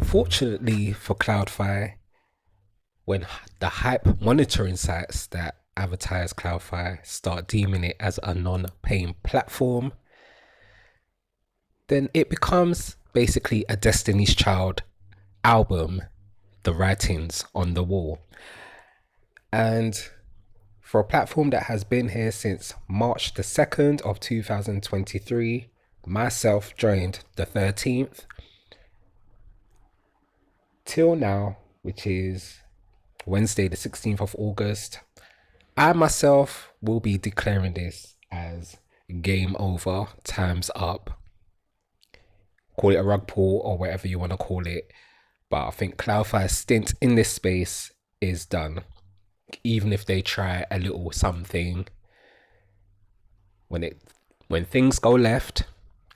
Unfortunately for CloudFi, when the hype monitoring sites that advertise CloudFi start deeming it as a non-paying platform, then it becomes basically a Destiny's Child album, the writings on the wall. And for a platform that has been here since March the 2nd of 2023, myself joined the 13th till now, which is Wednesday the 16th of August. I myself will be declaring this as game over, time's up. Call it a rug pull or whatever you want to call it. But I think CloudFi's stint in this space is done. Even if they try a little something, when things go left,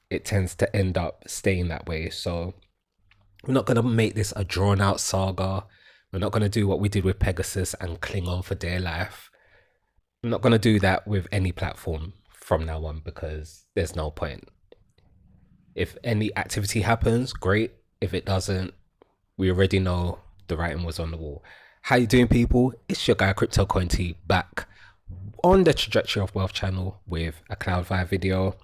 it tends to end up staying that way. So we're not going to make this a drawn out saga. We're not going to do what we did with Pegasus and cling on for dear life. I'm not going to do that with any platform from now on because there's no point. If any activity happens, great. If it doesn't, we already know the writing was on the wall. How you doing, people? It's your guy CryptoCoinT back on the Trajectory of Wealth channel with a CloudFi video.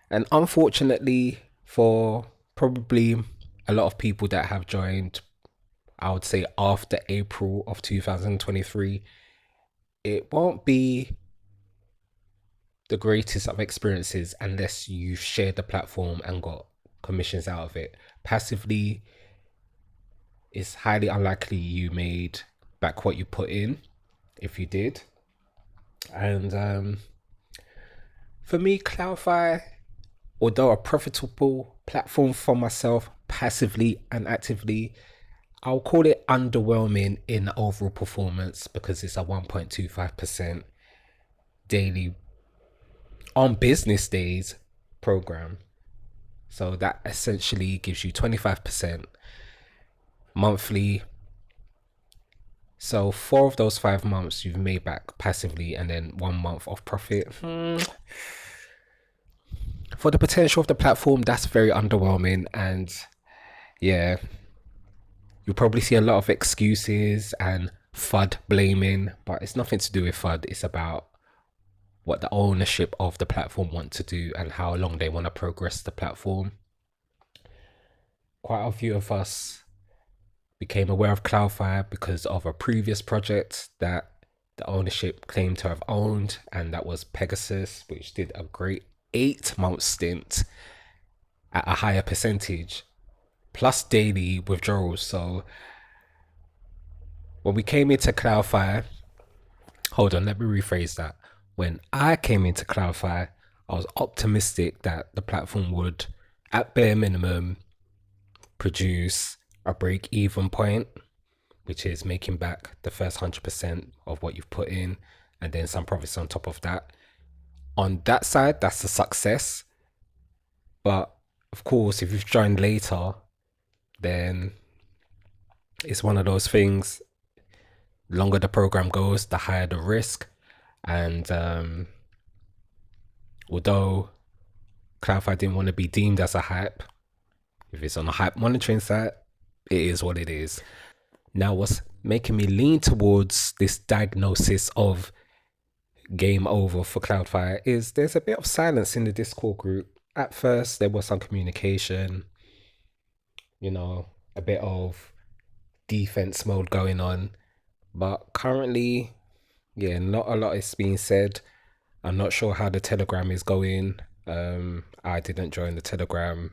And unfortunately for probably a lot of people that have joined, I would say after April of 2023, it won't be the greatest of experiences unless you've shared the platform and got commissions out of it. Passively, it's highly unlikely you made back what you put in, if you did. And for me, CloudFi, although a profitable platform for myself, passively and actively, I'll call it underwhelming in overall performance because it's a 1.25% daily on business days program. So that essentially gives you 25% monthly. So 4 of those 5 months you've made back passively and then 1 month of profit. For the potential of the platform, that's very underwhelming. And yeah, you'll probably see a lot of excuses and FUD blaming, but it's nothing to do with FUD. It's about what the ownership of the platform want to do and how long they want to progress the platform. Quite a few of us became aware of CloudFi because of a previous project that the ownership claimed to have owned, and that was Pegasus, which did a great 8-month stint at a higher percentage plus daily withdrawals. So when we came into CloudFi, hold on, let me rephrase that. When I came into CloudFi, I was optimistic that the platform would, at bare minimum, produce a break-even point, which is making back the first 100% of what you've put in and then some profits on top of that. On that side, that's a success. But of course, if you've joined later, then it's one of those things. The longer the program goes, the higher the risk. And although CloudFi didn't want to be deemed as a hype, if it's on a hype monitoring site, it is what it is. Now, what's making me lean towards this diagnosis of game over for CloudFi is there's a bit of silence in the Discord group. At first, there was some communication, a bit of defense mode going on. But currently, yeah, not a lot is being said. I'm not sure how the Telegram is going. I didn't join the Telegram.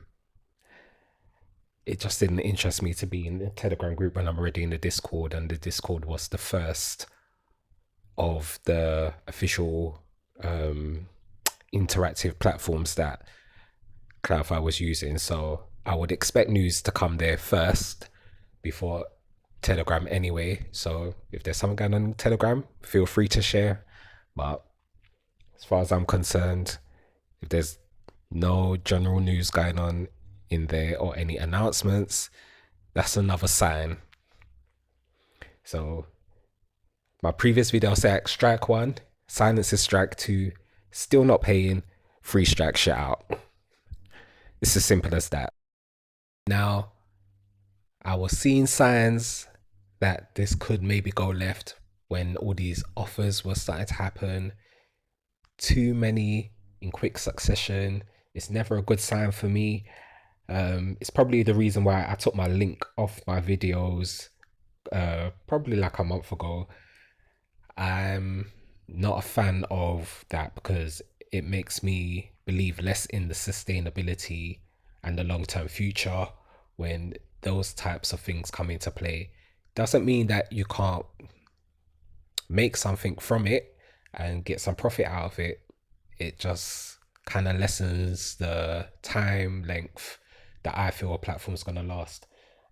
It just didn't interest me to be in the Telegram group when I'm already in the Discord, and the Discord was the first of the official interactive platforms that CloudFi was using. So I would expect news to come there first before Telegram anyway. So if there's something going on Telegram, feel free to share. But as far as I'm concerned, if there's no general news going on in there or any announcements, that's another sign. So my previous video said strike 1, silence is strike 2, still not paying, 3 strike shit out. It's as simple as that. Now, I was seeing signs that this could maybe go left when all these offers were starting to happen. Too many in quick succession. It's never a good sign for me. It's probably the reason why I took my link off my videos probably like a month ago. I'm not a fan of that because it makes me believe less in the sustainability and the long-term future when those types of things come into play. Doesn't mean that you can't make something from it and get some profit out of it. It just kind of lessens the time length that I feel a platform's going to last.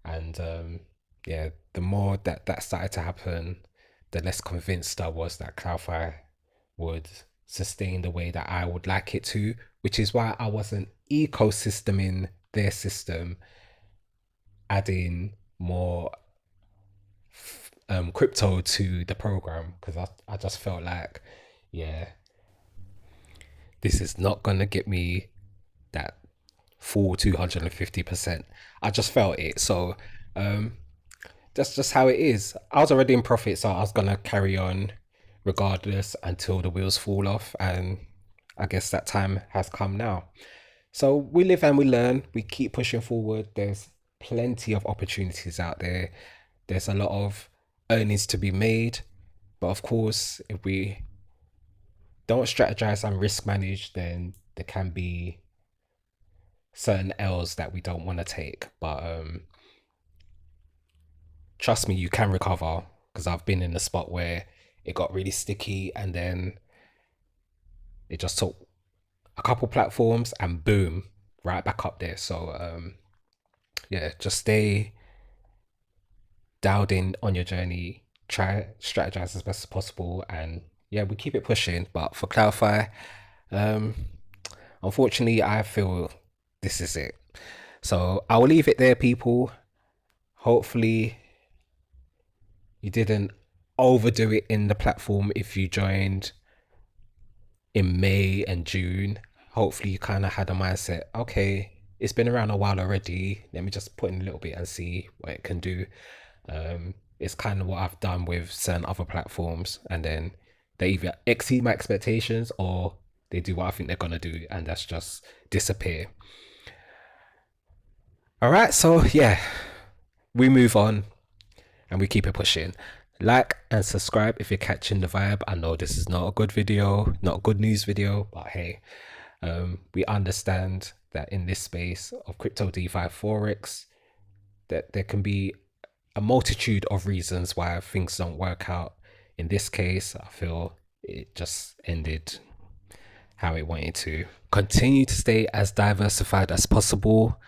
And yeah, the more that started to happen, the less convinced I was that CloudFi would sustain the way that I would like it to, which is why I wasn't ecosysteming their system, adding more crypto to the program, because I just felt like, yeah, this is not going to get me that full 250%. I just felt it. So that's just how it is. I was already in profit, so I was gonna carry on regardless until the wheels fall off, and I guess that time has come now. So we live and we learn. We keep pushing forward. There's plenty of opportunities out there. There's a lot of earnings to be made, but of course, if we don't strategize and risk manage, then there can be certain L's that we don't want to take. But trust me, you can recover, because I've been in a spot where it got really sticky and then it just took a couple platforms and boom, right back up there. So yeah, just stay dialed in on your journey, try strategize as best as possible, and yeah, we keep it pushing. But for CloudFi, unfortunately, I feel this is it. So I will leave it there, people. Hopefully you didn't overdo it in the platform if you joined in May and June. Hopefully you kind of had a mindset, okay, it's been around a while already, let me just put in a little bit and see what it can do. It's kind of what I've done with certain other platforms, and then they either exceed my expectations or they do what I think they're gonna do, and that's just disappear. All right, so yeah, we move on and we keep it pushing. Like and subscribe if you're catching the vibe. I know this is not a good video, not a good news video, but hey, we understand that in this space of crypto, DeFi, Forex, that there can be a multitude of reasons why things don't work out. In this case, I feel it just ended how it wanted to. Continue to stay as diversified as possible.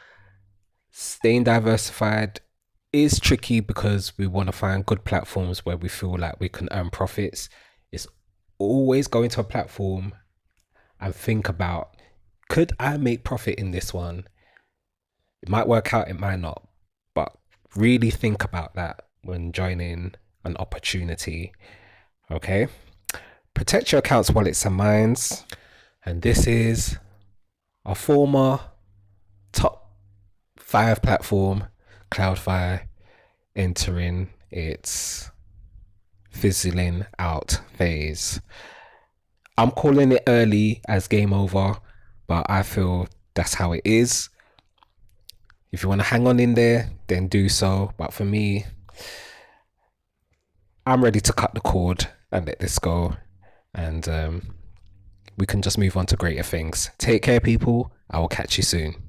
Staying diversified is tricky because we want to find good platforms where we feel like we can earn profits. It's always go into a platform and think about, could I make profit in this one? It might work out, it might not, but really think about that when joining an opportunity. Okay, protect your accounts, wallets and minds. And this is a former top 5 platform, CloudFi, entering its fizzling out phase. I'm calling it early as game over, but I feel that's how it is. If you want to hang on in there, then do so. But for me, I'm ready to cut the cord and let this go. And we can just move on to greater things. Take care, people. I will catch you soon.